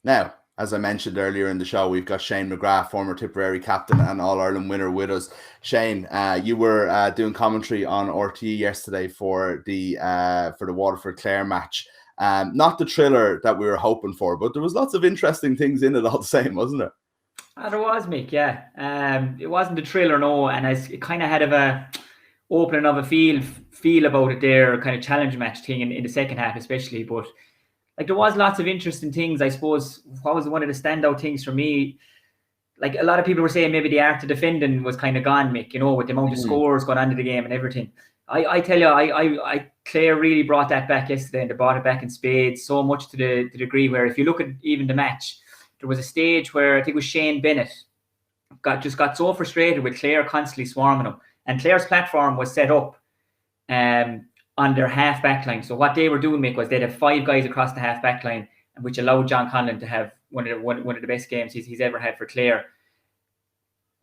Now, as I mentioned earlier in the show, we've got Shane McGrath, former Tipperary captain and All-Ireland winner, with us. Shane, you were doing commentary on RTE yesterday for the Waterford Clare match. Not the thriller that we were hoping for, but there was lots of interesting things in it all the same, wasn't there? There was, Mick, yeah. It wasn't a thriller, no, and it kind of had a opening of a feel about it there, kind of challenge match thing in the second half especially, but like there was lots of interesting things. I suppose what was one of the standout things for me, like a lot of people were saying maybe the art of defending was kind of gone, Mick, with the amount of scores going on to the game and everything. I tell you, I Clare really brought that back yesterday, and they brought it back in spades, so much to the degree where if you look at even the match, there was a stage where I think it was Shane Bennett got so frustrated with Clare constantly swarming him, and Clare's platform was set up on their half back line. So what they were doing, Mick, was they'd have 5 guys across the half back line, which allowed John Conlon to have one of the best games he's ever had for Clare.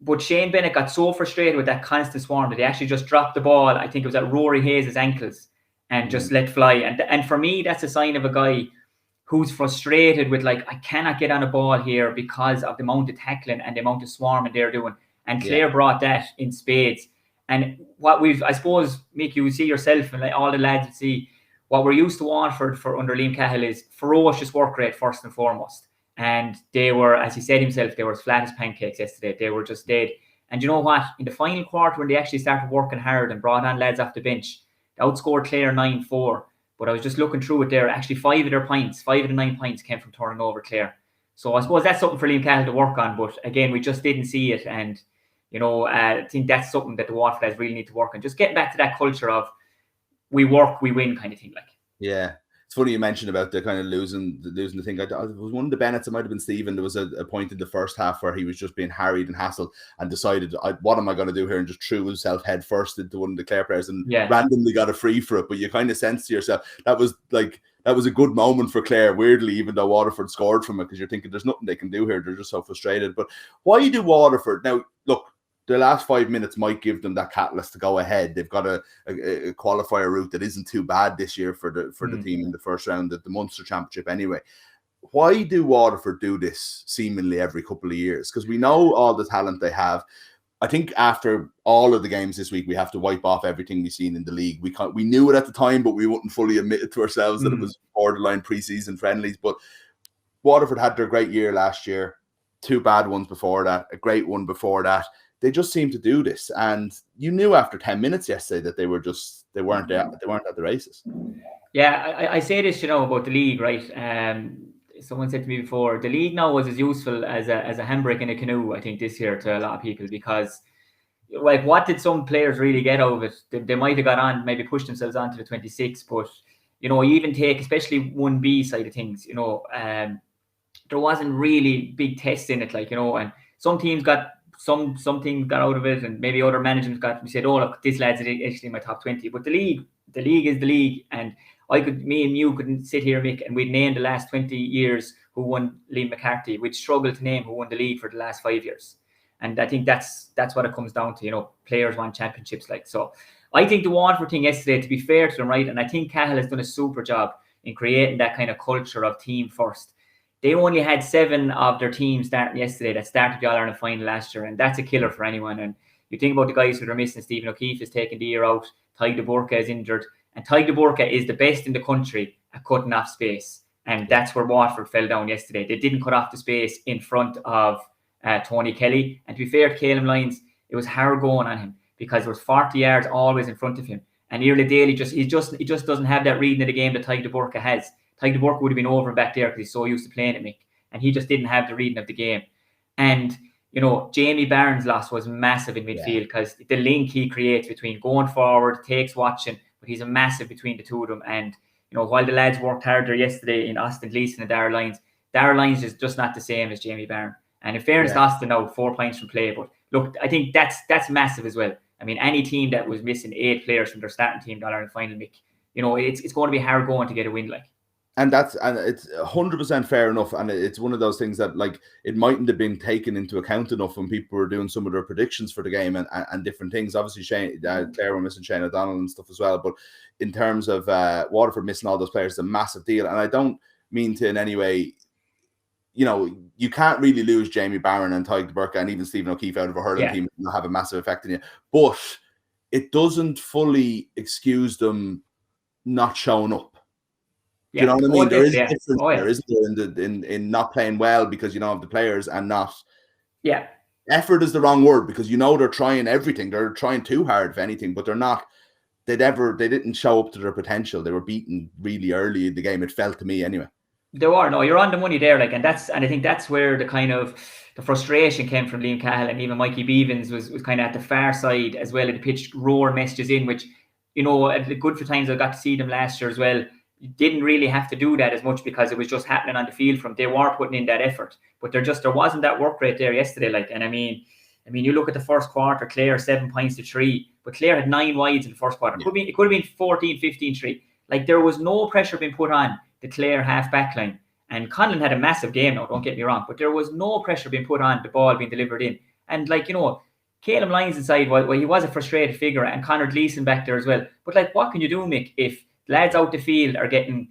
But Shane Bennett got so frustrated with that constant swarm that he actually just dropped the ball. I think it was at Rory Hayes' ankles and just let fly. And for me, that's a sign of a guy who's frustrated with, like, I cannot get on a ball here because of the amount of tackling and the amount of swarming they're doing. And Clare brought that in spades. And what I suppose, Mick, you see yourself and like all the lads would see, what we're used to Waterford for under Liam Cahill is ferocious work rate first and foremost. And they were, as he said himself, they were as flat as pancakes yesterday. They were just dead. And you know what? In the final quarter, when they actually started working hard and brought on lads off the bench, they outscored Clare 9-4. But I was just looking through it there. Actually, 5 of the 9 points came from turning over Clare. So I suppose that's something for Liam Cahill to work on. But again, we just didn't see it. And I think that's something that the Waterford guys really need to work on. Just getting back to that culture of we work, we win kind of thing. Like, yeah, it's funny you mentioned about the kind of losing the thing. It was one of the Bennetts. It might have been Stephen. There was a point in the first half where he was just being harried and hassled and decided, what am I going to do here? And just threw himself head first into one of the Clare players and randomly got a free for it. But you kind of sense to yourself that was a good moment for Clare, weirdly, even though Waterford scored from it, because you're thinking there's nothing they can do here. They're just so frustrated. But why do Waterford now? Look, the last 5 minutes might give them that catalyst to go ahead. They've got a qualifier route that isn't too bad this year for the team in the first round of the Munster Championship anyway. Why do Waterford do this seemingly every couple of years? Because we know all the talent they have. I think after all of the games this week, we have to wipe off everything we've seen in the league. We knew it at the time, but we wouldn't fully admit it to ourselves that it was borderline pre-season friendlies. But Waterford had their great year last year, 2 bad ones before that, a great one before that. They just seem to do this, and you knew after 10 minutes yesterday that they weren't at the races. Yeah, I say this, about the league, right? Someone said to me before, the league now was as useful as a handbrake in a canoe, I think, this year to a lot of people, because like, what did some players really get out of it? They might have got on, maybe pushed themselves onto the 26, but you even take, especially 1B side of things, there wasn't really big tests in it, like, and some teams got. Some teams got out of it, and maybe other management said, "Oh, look, this lad's actually in my top 20." But the league is the league, and me and you couldn't sit here, Mick, and we'd name the last 20 years who won Liam McCarthy. We'd struggle to name who won the league for the last 5 years, and I think that's what it comes down to. Players want championships, like so. I think the Waterford thing yesterday, to be fair to them, right, and I think Cahill has done a super job in creating that kind of culture of team first. They only had 7 of their teams starting yesterday that started the All-Ireland final last year, and that's a killer for anyone. And you think about the guys who are missing. Stephen O'Keefe is taking the year out. Tadhg de Burka is injured. And Tadhg de Burka is the best in the country at cutting off space. And that's where Waterford fell down yesterday. They didn't cut off the space in front of Tony Kelly. And to be fair to Caleb Lyons, it was hard going on him because there was 40 yards always in front of him. And Iarla Daly he just doesn't have that reading of the game that Tadhg de Burka has. Tadhg de Burka would have been over back there because he's so used to playing at Mick, and he just didn't have the reading of the game. And Jamie Barnes' loss was massive in midfield because the link he creates between going forward, takes watching, but he's a massive between the two of them. And while the lads worked harder yesterday in Austin Gleeson and Darran Lyons is just not the same as Jamie Barnes. And in fairness to Austin now, 4 points from play, but look, I think that's massive as well. I mean, any team that was missing 8 players from their starting team, All-Ireland final, Mick, it's going to be hard going to get a win, like. And it's 100% fair enough. And it's one of those things that, like, it mightn't have been taken into account enough when people were doing some of their predictions for the game and different things. Obviously, Clare were missing Shane O'Donnell and stuff as well. But in terms of Waterford missing all those players, it's a massive deal. And I don't mean to in any way you know, you can't really lose Jamie Barron and Tadhg Burke and even Stephen O'Keefe out of a hurling Yeah. team and have a massive effect on you. But it doesn't fully excuse them not showing up. Do you know what I mean? There is a difference there, isn't there, in not playing well because you don't have the players and not. Yeah. Effort is the wrong word because you know they're trying everything. They're trying too hard, if anything, but they're not. They didn't show up to their potential. They were beaten really early in the game. It felt to me anyway. There are. No, you're on the money there. Like, and I think that's where the kind of the frustration came from Liam Cahill, and even Mikey Beavens was kind of at the far side as well of the pitch, roar messages in, which, you know, at the good for times I got to see them last year as well. You didn't really have to do that as much because it was just happening on the field from they were putting in that effort, but there wasn't that work rate there yesterday. Like, and I mean, you look at the first quarter, Clare 7 points to 3, but Clare had 9 wides in the first quarter. It could have been 14, 15, 3. Like, there was no pressure being put on the Clare half back line. And Conlon had a massive game now, don't get me wrong, but there was no pressure being put on the ball being delivered in. And, like, you know, Caleb Lyons inside, well, he was a frustrated figure, and Conor Gleeson back there as well. But, like, what can you do, Mick, if lads out the field are getting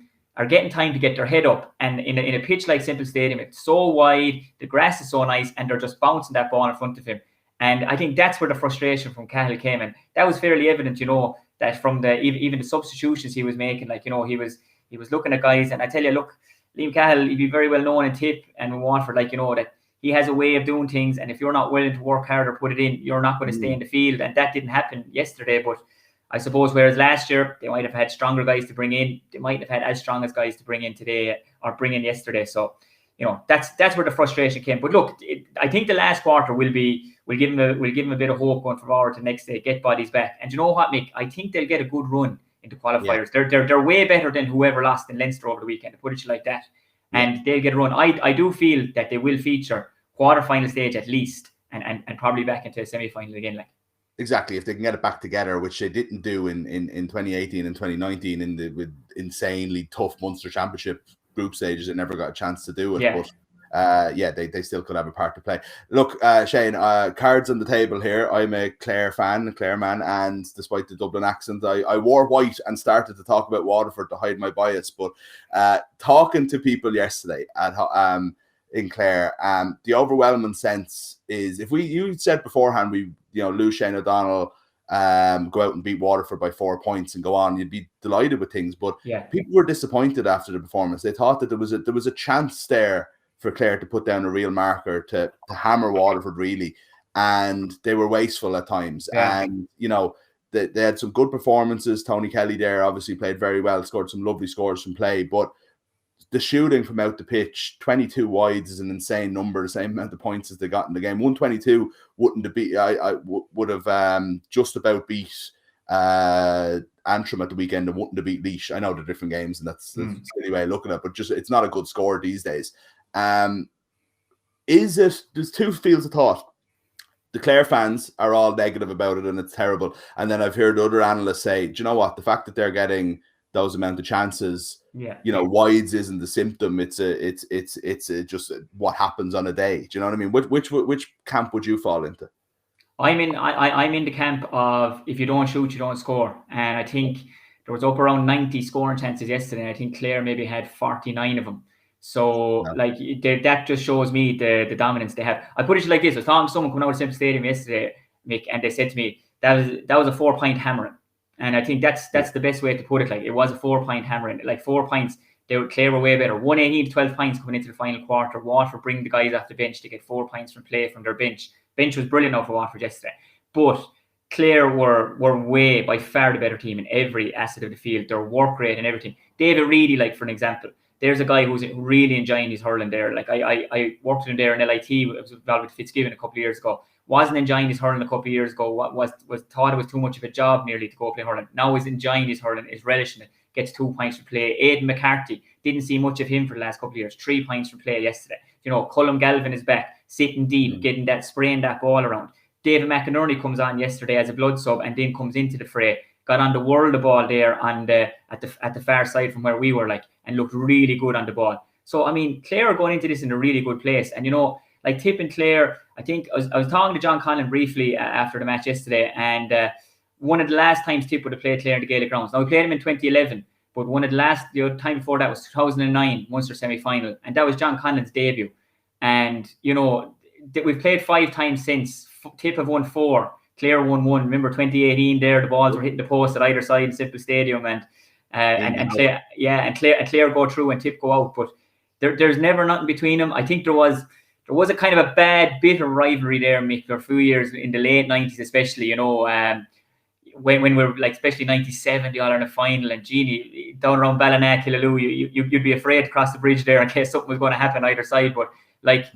time to get their head up, and in a pitch like Semple Stadium, it's so wide, the grass is so nice, and they're just bouncing that ball in front of him. And I think that's where the frustration from Cahill came, and that was fairly evident, you know, that from the even the substitutions he was making, like, you know, he was looking at guys, and I tell you, look, Liam Cahill, he'd be very well known in Tip and in Waterford, like, you know, that he has a way of doing things, and if you're not willing to work hard or put it in, you're not going to stay in the field, and that didn't happen yesterday. But I suppose whereas last year they might have had stronger guys to bring in, they might have had as strong as guys to bring in today or bring in yesterday. So, you know, that's where the frustration came. But look, I think the last quarter will give him a bit of hope going forward to next day, get bodies back. And you know what, Mick? I think they'll get a good run into qualifiers. Yeah. They're way better than whoever lost in Leinster over the weekend, to put it like that. Yeah. And they'll get a run. I do feel that they will feature quarterfinal stage at least, and probably back into a semi-final again. Like, exactly, if they can get it back together, which they didn't do in 2018 and 2019 with insanely tough Munster Championship group stages, it never got a chance to do it. Yeah. But they still could have a part to play. Look, Shane, cards on the table here. I'm a Clare man, and despite the Dublin accent, I wore white and started to talk about Waterford to hide my bias. But talking to people yesterday at in Clare, the overwhelming sense is, you said beforehand we lose Shane O'Donnell, go out and beat Waterford by 4 points and go on, you'd be delighted with things. But people were disappointed after the performance. They thought that there was a chance there for Clare to put down a real marker to hammer Waterford really, and they were wasteful at times. Yeah. And they had some good performances. Tony Kelly there obviously played very well, scored some lovely scores from play, but the shooting from out the pitch, 22 wides is an insane number, the same amount of points as they got in the game. 122 wouldn't have beat. I would have just about beat Antrim at the weekend and wouldn't have beat Laois. I know they're different games, and that's the silly way of looking at it, but just it's not a good score these days. There's two fields of thought. The Clare fans are all negative about it and it's terrible. And then I've heard other analysts say, do you know what? The fact that they're getting those amount of chances, wides isn't the symptom. It's just what happens on a day. Do you know what I mean? Which camp would you fall into? I'm in the camp of, if you don't shoot, you don't score. And I think there was up around 90 scoring chances yesterday. And I think Clare maybe had 49 of them. So that just shows me the dominance they have. I put it like this: I was talking to someone coming out of Semple Stadium yesterday, Mick, and they said to me that was a 4-point hammering. And I think that's the best way to put it. Like, it was a 4-point hammering. Like, 4 points, Clare were way better. 118 to 12 points coming into the final quarter. Waterford bring the guys off the bench to get 4 points from play from their bench. Bench was brilliant now for Waterford yesterday. But Clare were way by far the better team in every asset of the field. Their work rate and everything. David Reedy, like, for an example, there's a guy who's really enjoying his hurling there. Like, I worked with him there in LIT. I was involved with Fitzgibbon a couple of years ago. Wasn't enjoying his hurling a couple of years ago. Was thought it was too much of a job nearly to go play hurling. Now he's enjoying his hurling, is relishing it. Gets 2 points for play. Aidan McCarthy, didn't see much of him for the last couple of years. 3 points for play yesterday. Cullum Galvin is back, sitting deep, getting that, spraying that ball around. David McInerney comes on yesterday as a blood sub and then comes into the fray. Got on the world of ball there at the far side from where we were, like, and looked really good on the ball. So, I mean, Clare are going into this in a really good place. And, like Tip and Clare, I think I was talking to John Conlon briefly after the match yesterday, and one of the last times Tip would have played Clare in the Gaelic grounds. Now, we played him in 2011, but one of the time before that was 2009 Munster semi-final, and that was John Conlon's debut. And we've played 5 times since. Tip have won 4, Clare won 1. Remember 2018 there, the balls were hitting the post at either side in Simple Stadium, and Clare go through and Tip go out. But there's never nothing between them. I think there was a kind of a bad bit of rivalry there, Mick, for a few years in the late 90s, especially, when we were like, especially 97, the All-Ireland final, and Genie down around Ballina, Killaloe, you'd be afraid to cross the bridge there in case something was going to happen either side. But like,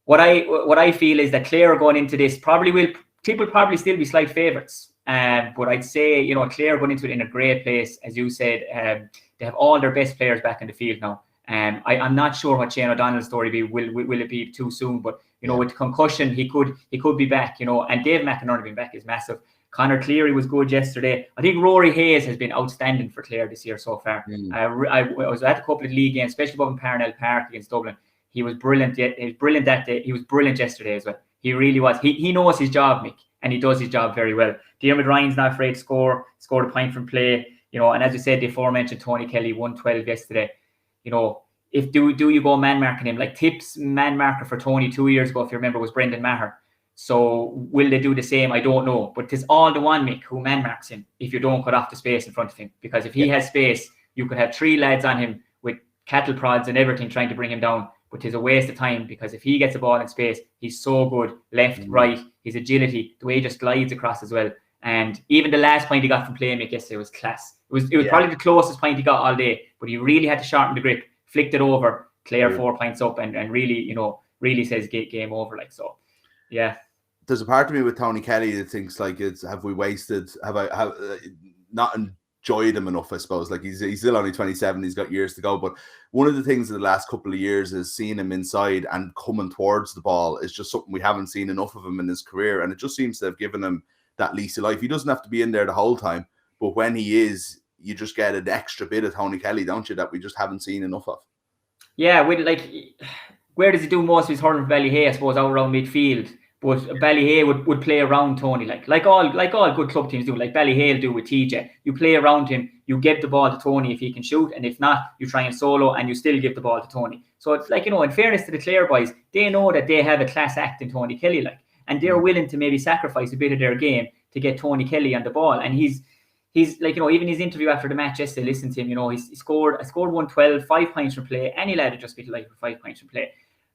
what I feel is that Clare going into this Tip will probably still be slight favourites. But I'd say, Clare going into it in a great place, as you said. They have all their best players back in the field now. I'm not sure what Shane O'Donnell's story will it be too soon, but with concussion he could be back, and Dave McInerney being back is massive. Conor Cleary was good yesterday. I think Rory Hayes has been outstanding for Clare this year so far. I was at a couple of league games, especially up in Parnell Park against Dublin. He was brilliant. He was brilliant that day. He was brilliant yesterday as well. He really was. He knows his job, Mick, and he does his job very well. Diarmuid Ryan's not afraid to scored a point from play, and as I said, the aforementioned Tony Kelly 112 yesterday. If do you go man marking him? Like Tip's man marker for Tony 2 years ago, if you remember, was Brendan Maher. So will they do the same? I don't know. But it's all the one, Mick, who man marks him if you don't cut off the space in front of him. Because if he has space, you could have 3 lads on him with cattle prods and everything trying to bring him down. But it's a waste of time, because if he gets the ball in space, he's so good. Left, right, his agility, the way he just glides across as well. And even the last point he got from play, Mick, yesterday was class. It was probably the closest point he got all day. But he really had to sharpen the grip. Flicked it over, Clare 4 points up, and really, really says game over. Like, so, yeah. There's a part of me with Tony Kelly that thinks like, have I not enjoyed him enough, I suppose. Like, he's still only 27, he's got years to go. But one of the things in the last couple of years is seeing him inside and coming towards the ball is just something we haven't seen enough of him in his career. And it just seems to have given him that lease of life. He doesn't have to be in there the whole time, but when he is, you just get an extra bit of Tony Kelly, don't you, that we just haven't seen enough of. Yeah, where does he do most of his hurling for Ballyhay? I suppose out around midfield. But Ballyhay would play around Tony, like all good club teams do. Like Ballyhay will do with TJ. You play around him, you give the ball to Tony if he can shoot, and if not, you try and solo and you still give the ball to Tony. So it's like, in fairness to the Clare boys, they know that they have a class act in Tony Kelly, and they're willing to maybe sacrifice a bit of their game to get Tony Kelly on the ball. And he's like, even his interview after the match yesterday, listen to him, he scored 112, 5 points from play. Any lad would just be delighted with 5 points from play.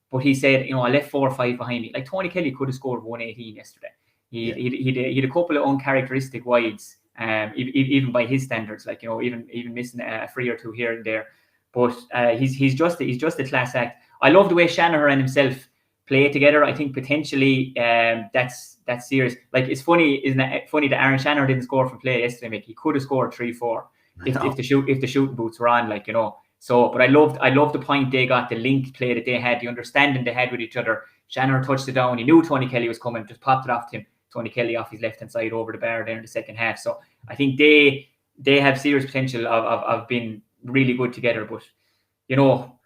But he said, I left 4 or 5 behind me. Like, Tony Kelly could have scored 118 yesterday. He had a couple of uncharacteristic wides, even by his standards, even missing a free or two here and there. But he's just a class act. I love the way Shanahan and himself play together. I think potentially that's serious. Like, it's funny, isn't it? Funny that Aaron Shanahan didn't score from play yesterday, Mick. He could have scored 3-4 if the shooting boots were on, So, but I loved the point they got, the link play that they had, the understanding they had with each other. Shanahan touched it down. He knew Tony Kelly was coming, just popped it off to him. Tony Kelly off his left-hand side over the bar there in the second half. So I think they have serious potential of being really good together. But,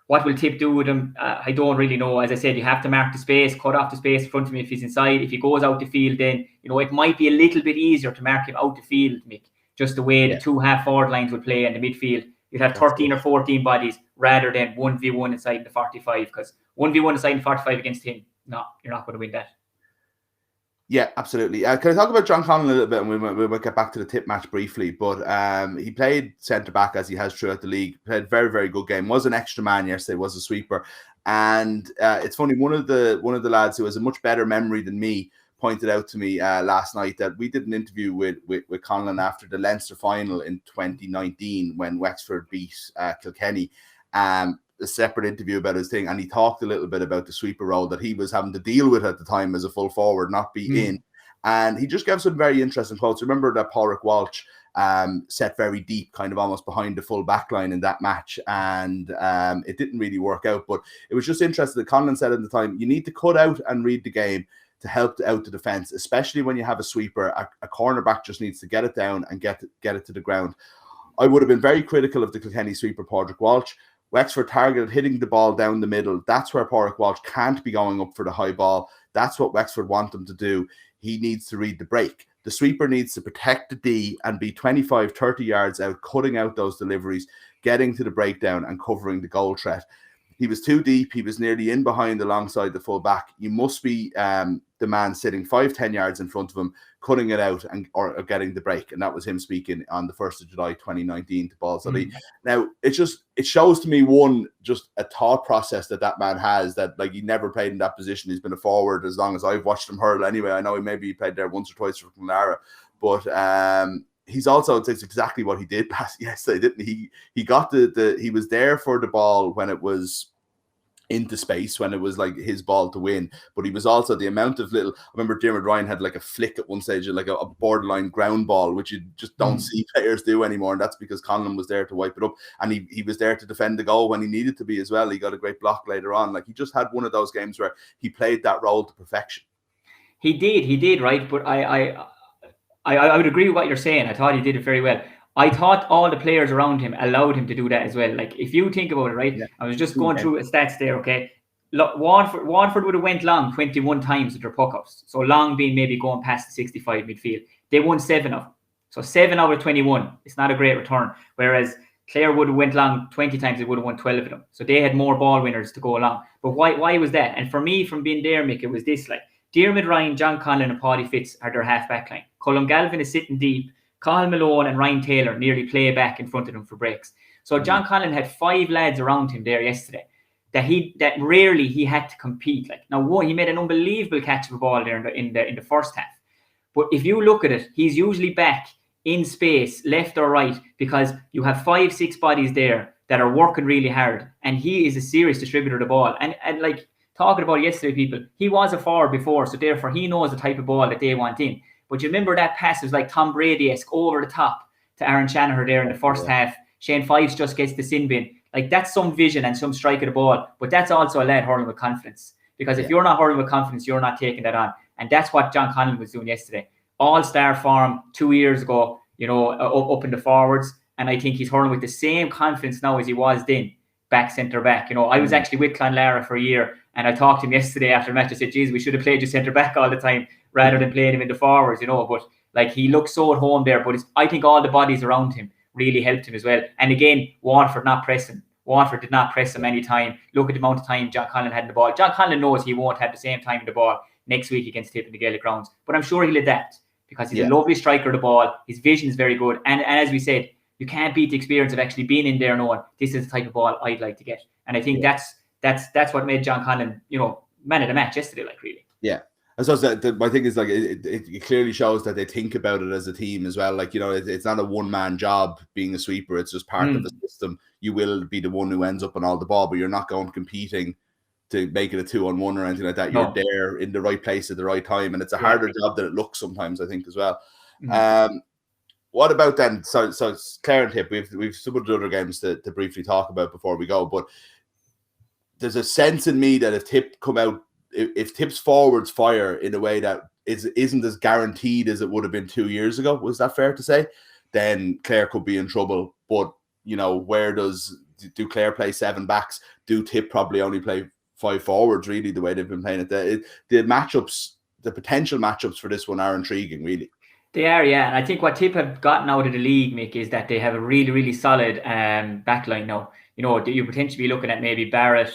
what will Tip do with him? I don't really know. As I said, you have to mark the space, cut off the space in front of him if he's inside. If he goes out the field, then, it might be a little bit easier to mark him out the field, Mick. Just the way the 2 half-forward lines would play in the midfield. You'd have 13 or 14 bodies rather than 1v1 inside the 45, because 1v1 inside the 45 against him, no, you're not going to win that. Yeah, absolutely. Can I talk about John Conlon a little bit, and we'll get back to the Tip match briefly. But he played centre-back as he has throughout the league. Played a very, very good game. Was an extra man yesterday, was a sweeper. And it's funny, one of the lads who has a much better memory than me pointed out to me last night that we did an interview with Conlon after the Leinster final in 2019 when Wexford beat Kilkenny. A separate interview about his thing, and he talked a little bit about the sweeper role that he was having to deal with at the time as a full forward, not be in. And he just gave some very interesting quotes. Remember that Pádraig Walsh set very deep, kind of almost behind the full back line in that match, and it didn't really work out. But it was just interesting that Conlon said at the time, you need to cut out and read the game to help out the defence, especially when you have a sweeper. A cornerback just needs to get it down and get it to the ground. I would have been very critical of the Kilkenny sweeper, Pádraig Walsh. Wexford targeted hitting the ball down the middle. That's where Pádraig Walsh can't be going up for the high ball. That's what Wexford want him to do. He needs to read the break. The sweeper needs to protect the D and be 25, 30 yards out, cutting out those deliveries, getting to the breakdown and covering the goal threat. He was too deep. He was nearly in behind alongside the full back. You must be the man sitting 5-10 yards in front of him, cutting it out or getting the break. And that was him speaking on the 1st of July 2019 to Balls.ie. Now, it shows to me, just a thought process that man has, that like he never played in that position. He's been a forward as long as I've watched him hurl anyway. I know he played there once or twice for Clare, but he's also, it's exactly what he did yesterday, didn't he? He got he was there for the ball when it was into space, when it was like his ball to win, but he was also the amount of little, I remember Dermot Ryan had like a flick at one stage, like a borderline ground ball, which you just don't see players do anymore, and that's because Conlon was there to wipe it up, and he was there to defend the goal when he needed to be as well. He got a great block later on. Like, he just had one of those games where he played that role to perfection. He did, right? But I would agree with what you're saying. I thought he did it very well. I thought all the players around him allowed him to do that as well. Like, if you think about it, right? Yeah. I was just going through stats there, okay? Look, Waterford would have went long 21 times with their puck-ups. So long being maybe going past the 65 midfield. They won 7 of them. So 7 out of 21. It's not a great return. Whereas Clare would have went long 20 times, they would have won 12 of them. So they had more ball winners to go along. But why was that? And for me, from being there, Mick, it was this, like, Diarmuid Ryan, John Conlon and Paddy Fitz are their half-back line. Colm Galvin is sitting deep. Cathal Malone and Ryan Taylor nearly play back in front of him for breaks. So John Conlon had 5 lads around him there yesterday that rarely he had to compete. Like, now, he made an unbelievable catch of a ball there in the first half. But if you look at it, he's usually back in space, left or right, because you have 5-6 bodies there that are working really hard, and he is a serious distributor of the ball. And like, talking about yesterday, people, he was a forward before, so therefore he knows the type of ball that they want in. But you remember that pass was like Tom Brady-esque over the top to Aaron Shanahan there in the first half. Shane Fives just gets the sin bin. Like, that's some vision and some strike of the ball. But that's also a lad hurling with confidence. Because if you're not hurling with confidence, you're not taking that on. And that's what John Conlon was doing yesterday. All-star form 2 years ago, up in the forwards. And I think he's hurling with the same confidence now as he was then, back centre back. I was actually with Clonlara for a year, and I talked to him yesterday after the match. I said, geez, we should have played you centre back all the time rather than playing him in the forwards, But like, he looked so at home there. But I think all the bodies around him really helped him as well. And again, Waterford not pressing. Waterford did not press him any time. Look at the amount of time John Conlon had in the ball. John Conlon knows he won't have the same time in the ball next week against Tip in the Gaelic grounds. But I'm sure he'll adapt, because he's a lovely striker of the ball. His vision is very good. And as we said, you can't beat the experience of actually being in there knowing this is the type of ball I'd like to get. And I think that's what made John Conlon, man of the match yesterday, like, really. Yeah. I suppose that my thing is, like, it clearly shows that they think about it as a team as well. Like, it's not a one-man job being a sweeper. It's just part of the system. You will be the one who ends up on all the ball, but you're not going competing to make it a 2-on-1 or anything like that. You're there in the right place at the right time. And it's a harder job than it looks sometimes, I think, as well. What about then? So Clare and Tip, we've some of the other games to briefly talk about before we go, but there's a sense in me that if Tip's forwards fire in a way that isn't as guaranteed as it would have been 2 years ago, was that fair to say? Then Clare could be in trouble. But do Clare play 7 backs? Do Tip probably only play 5 forwards? Really, the way they've been playing it, the matchups, the potential matchups for this one are intriguing, really. They are, yeah. And I think what Tip have gotten out of the league, Mick, is that they have a really, really solid backline now. You potentially be looking at maybe Barrett,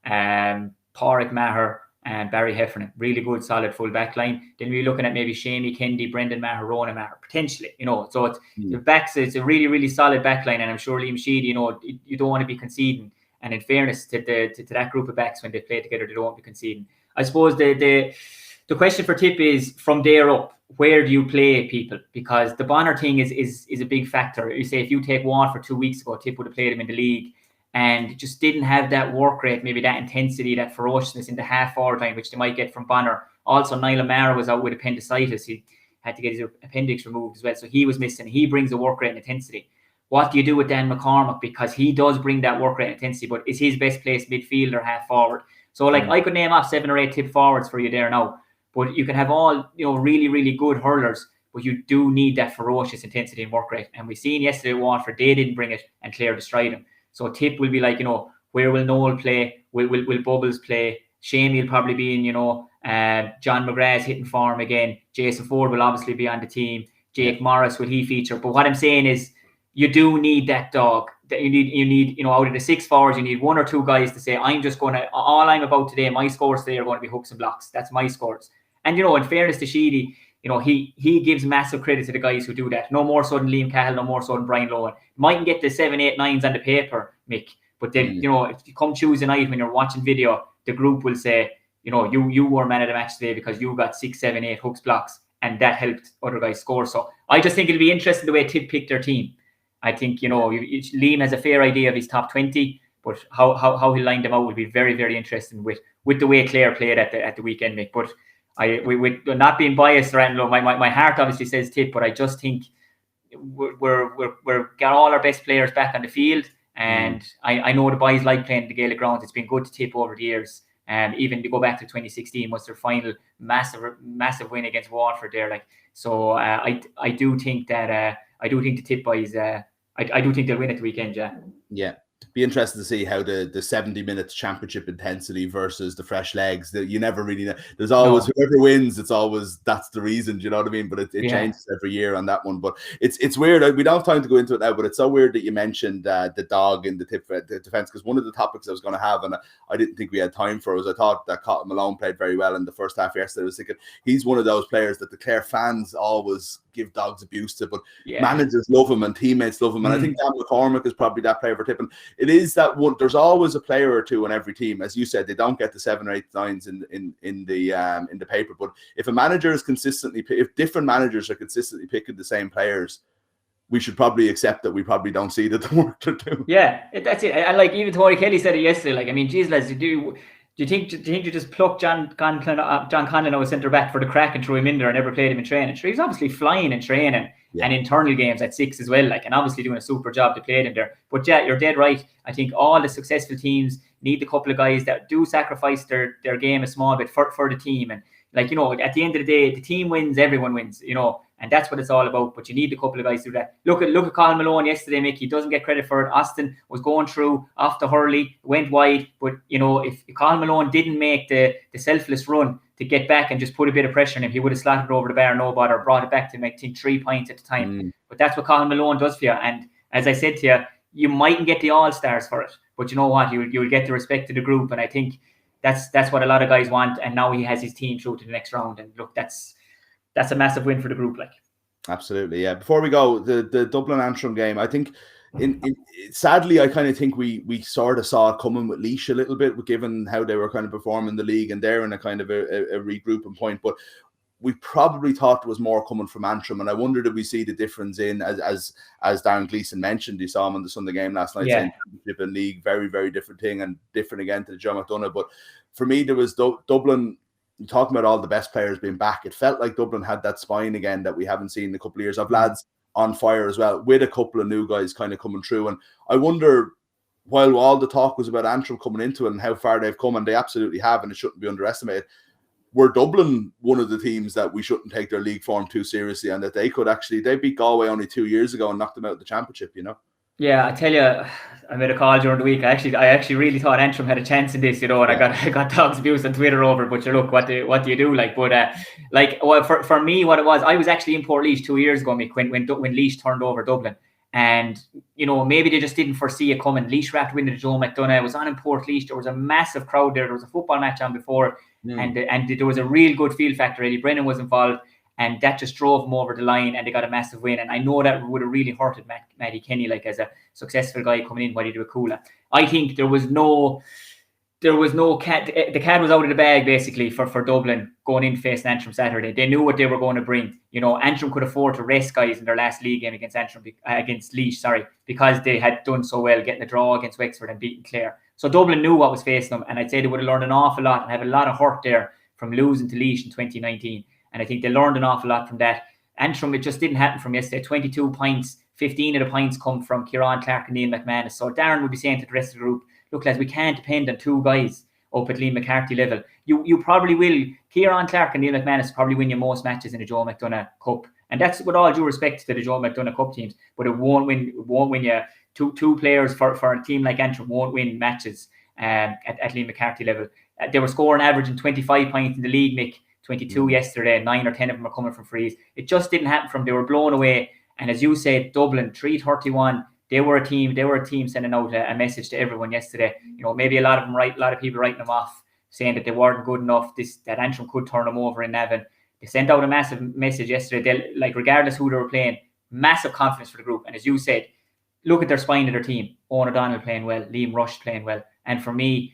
Pádraig Maher, and Barry Heffernan. Really good, solid full backline. Then we're looking at maybe Shamie Kendi, Brendan Maher, Ronan Maher, potentially. So it's the backs. It's a really, really solid backline, and I'm sure Liam Sheedy, you don't want to be conceding. And in fairness to that group of backs, when they play together, they don't want to be conceding. I suppose the question for Tip is, from there up, where do you play people? Because the Bonner thing is a big factor. You say, if you take one for 2 weeks ago, Tip would have played him in the league and just didn't have that work rate, maybe that intensity, that ferociousness in the half-forward line, which they might get from Bonner. Also, Niall O'Mara was out with appendicitis. He had to get his appendix removed as well, so he was missing. He brings a work rate and intensity. What do you do with Dan McCormack? Because he does bring that work rate and intensity, but is his best placed midfielder half-forward? So, I could name off 7 or 8 Tip forwards for you there now. But you can have all, really, really good hurlers, but you do need that ferocious intensity and work rate. And we seen yesterday at Waterford, they didn't bring it, and Clare destroyed them. So Tip will be like, where will Noel play? Will Bubbles play? Shamey will probably be in, John McGrath hitting form again. Jason Ford will obviously be on the team. Jake Morris, will he feature? But what I'm saying is, you do need that dog. You need, out of the 6 forwards, you need 1 or 2 guys to say, all I'm about today, my scores today are going to be hooks and blocks. That's my scores. And, in fairness to Sheedy, he gives massive credit to the guys who do that. No more so than Liam Cahill, no more so than Brian Lohan. Mightn't get the 7, 8, 9s on the paper, Mick. But then, if you come Tuesday night when you're watching video, the group will say, you were man of the match today because you got 6, 7, 8 hooks, blocks, and that helped other guys score. So I just think it'll be interesting the way Tip picked their team. I think, Liam has a fair idea of his top 20, but how he lined them out will be very, very interesting with the way Clare played at the weekend, Mick. But with not being biased, my heart obviously says Tip, but I just think we're got all our best players back on the field, and I know the boys like playing the Gaelic grounds. It's been good to Tip over the years. Even to go back to 2016 was their final massive win against Waterford there. So I do think that the Tip boys I do think they'll win at the weekend, yeah. Yeah. Be interested to see how the 70 minutes championship intensity versus the fresh legs, that you never really know. There's always whoever wins, it's always that's the reason, do you know what I mean? But it changes every year on that one. But it's weird. We don't have time to go into it now, but it's so weird that you mentioned the dog in the defense, because one of the topics I was going to have, and I didn't think we had time for, was I thought that Cotton Malone played very well in the first half yesterday. I was thinking he's one of those players that the Clare fans always give dogs abuse to, but managers love him and teammates love him. And I think Dan McCormick is probably that player for Tip. And it is that one. There's always a player or two on every team, as you said. They don't get the 7 or 8 9s in the paper. But if a manager is if different managers are consistently picking the same players, we should probably accept that we probably don't see that the work to do. Yeah, that's it. And even Tori Kelly said it yesterday. geez, lads, do you think you just pluck John Conlon out of centre back for the crack and throw him in there and never played him in training? Sure, he's obviously flying in training and internal games at 6 as well, and obviously doing a super job to play him there. But yeah, you're dead right. I think all the successful teams need a couple of guys that do sacrifice their game a small bit for the team. And at the end of the day, the team wins, everyone wins, and that's what it's all about. But you need a couple of guys to do that. Look at Colin Malone yesterday, Mick. He doesn't get credit for it. Austin was going through off the Hurley, went wide. But, if Colin Malone didn't make the selfless run to get back and just put a bit of pressure on him, he would have slotted over the bar, no bother, brought it back to him, I think 3 points at the time. But that's what Colin Malone does for you. And as I said to you, you mightn't get the all-stars for it. But you know what? You'll get the respect of the group. And I think that's what a lot of guys want. And now he has his team through to the next round. And look, that's a massive win for the group. Absolutely, yeah. Before we go, the Dublin Antrim game, I think, sadly, I kind of think we sort of saw it coming with Laois a little bit, given how they were kind of performing the league, and they're in a kind of a regrouping point. But we probably thought there was more coming from Antrim, and I wonder did we see the difference in, as Darren Gleeson mentioned, you saw him on the Sunday game last night, saying championship and league, very, very different thing, and different again to the Joe McDonagh. But for me, there was Dublin. You're talking about all the best players being back. It felt like Dublin had that spine again that we haven't seen in a couple of years, of lads on fire as well, with a couple of new guys kind of coming through. And I wonder, while all the talk was about Antrim coming into it and how far they've come, and they absolutely have, and it shouldn't be underestimated, were Dublin one of the teams that we shouldn't take their league form too seriously, and that they beat Galway only 2 years ago and knocked them out of the championship, Yeah, I tell you, I made a call during the week. I actually really thought Antrim had a chance in this, and I got dogs abuse on Twitter over it. But look, what do you do? For me, what it was, I was actually in Port Laois 2 years ago, Mick, when Laois turned over Dublin, and maybe they just didn't foresee it coming. Laois were after winning the Joe McDonagh. It was on in Port Laois. There was a massive crowd there. There was a football match on before, and there was a real good field factor. Eddie Brennan was involved. And that just drove them over the line, and they got a massive win. And I know that would have really hurted Matty Kenny, as a successful guy coming in while he did a cooler. I think there was no cat. The cat was out of the bag basically for Dublin going in facing Antrim Saturday. They knew what they were going to bring. Antrim could afford to rest guys in their last league game against Laois, because they had done so well getting a draw against Wexford and beating Clare. So Dublin knew what was facing them, and I'd say they would have learned an awful lot and have a lot of hurt there from losing to Laois in 2019. And I think they learned an awful lot from that. Antrim, it just didn't happen from yesterday. 22 points, 15 of the points come from Kieran Clark and Neil McManus. So Darren would be saying to the rest of the group, look, lads, we can't depend on 2 guys up at Liam McCarthy level. You probably will. Kieran Clark and Neil McManus probably win you most matches in the Joe McDonagh Cup. And that's with all due respect to the Joe McDonagh Cup teams. But it won't win you. Two players for a team like Antrim won't win matches at Liam McCarthy level. They were scoring averaging 25 points in the league, Mick. 22 yesterday, 9 or 10 of them are coming from frees. It just didn't happen from them. They were blown away. And as you said, Dublin, 331, they were a team sending out a message to everyone yesterday. Maybe a lot of people writing them off, saying that they weren't good enough. That Antrim could turn them over in Navan. They sent out a massive message yesterday. Regardless who they were playing, massive confidence for the group. And as you said, look at their spine of their team. Owen O'Donnell playing well, Liam Rush playing well. And for me,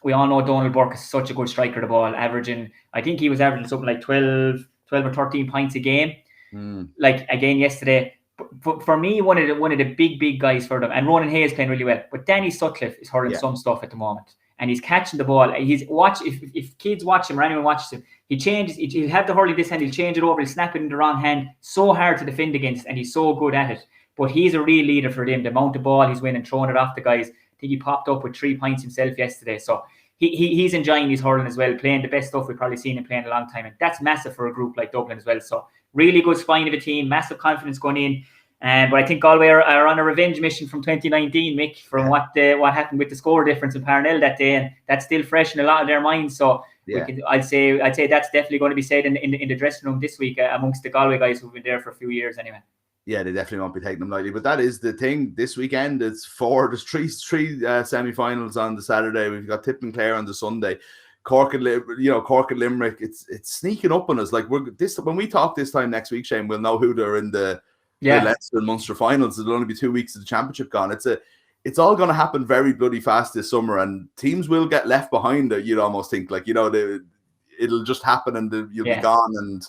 we all know Donald Burke is such a good striker of the ball, I think he was averaging something like 12 or 13 points a game. Again yesterday. But for me, one of the big guys for them, and Ronan Hayes playing really well. But Danny Sutcliffe is hurling some stuff at the moment. And he's catching the ball. If kids watch him or anyone watches him, he'll have the hurling this hand, he'll change it over, he'll snap it in the wrong hand. So hard to defend against, and he's so good at it. But he's a real leader for them. The amount of ball he's winning, throwing it off the guys. I think he popped up with 3 points himself yesterday. So he's enjoying his hurling as well, playing the best stuff we've probably seen him playing in a long time. And that's massive for a group like Dublin as well. So really good spine of a team, massive confidence going in. But I think Galway are on a revenge mission from 2019, Mick, from what happened with the score difference in Parnell that day. And that's still fresh in a lot of their minds. So I'd say that's definitely going to be said in the dressing room this week amongst the Galway guys who've been there for a few years anyway. Yeah, they definitely won't be taking them lightly. But that is the thing this weekend. There's three semi-finals on the Saturday. We've got Tip and Clare on the Sunday. Cork and Limerick. It's sneaking up on us. When we talk this time next week, Shane, we'll know who they're in the Leinster and Munster finals. It'll only be 2 weeks of the championship gone. It's all going to happen very bloody fast this summer, and teams will get left behind. You'd almost think it'll just happen and you'll be gone.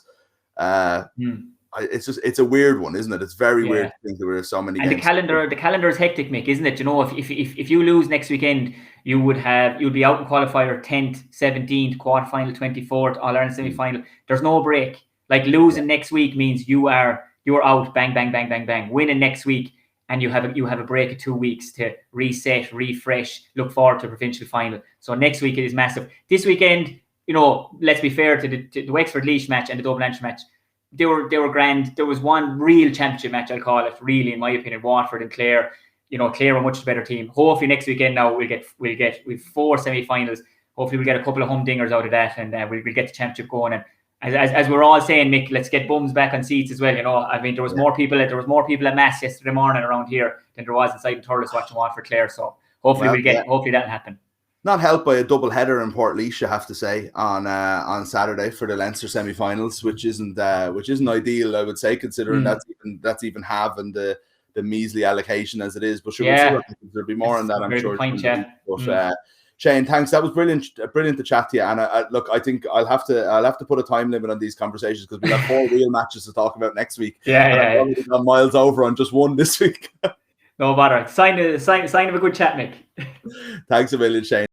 And it's a weird one, isn't it? It's very weird to think there were so many. And games. The calendar is hectic, Mick, isn't it? If you lose next weekend, you'll be out in qualifier 10th, 17th, quarterfinal 24th, All Ireland semi-final. There's no break. Losing next week means you're out. Bang, bang, bang, bang, bang. Winning next week, and you have a break of 2 weeks to reset, refresh, look forward to a provincial final. So next week it is massive. This weekend, let's be fair to the Wexford Laois match and the Dublin Antrim match. They were grand. There was one real championship match, I'll call it, really, in my opinion, Waterford and Clare. Clare are a much better team. Hopefully next weekend now we've 4 semi-finals. Hopefully we'll get a couple of humdingers out of that, and we'll get the championship going. And as we're all saying, Mick, let's get bums back on seats as well. There was more people at Mass yesterday morning around here than there was inside the Thurles watching Waterford Clare. So hopefully hopefully that'll happen. Not helped by a double header in Portlaoise, I have to say, on Saturday for the Leinster semi-finals, which isn't ideal, I would say, considering that's even having the measly allocation as it is. But sure, there'll be more on that, I'm sure. But Shane, thanks. That was brilliant to chat to you. And I think I'll have to put a time limit on these conversations because we'll have 4 real matches to talk about next week. I've gone miles over on just one this week. No bother. Sign of a good chat, Mick. Thanks a million, Shane.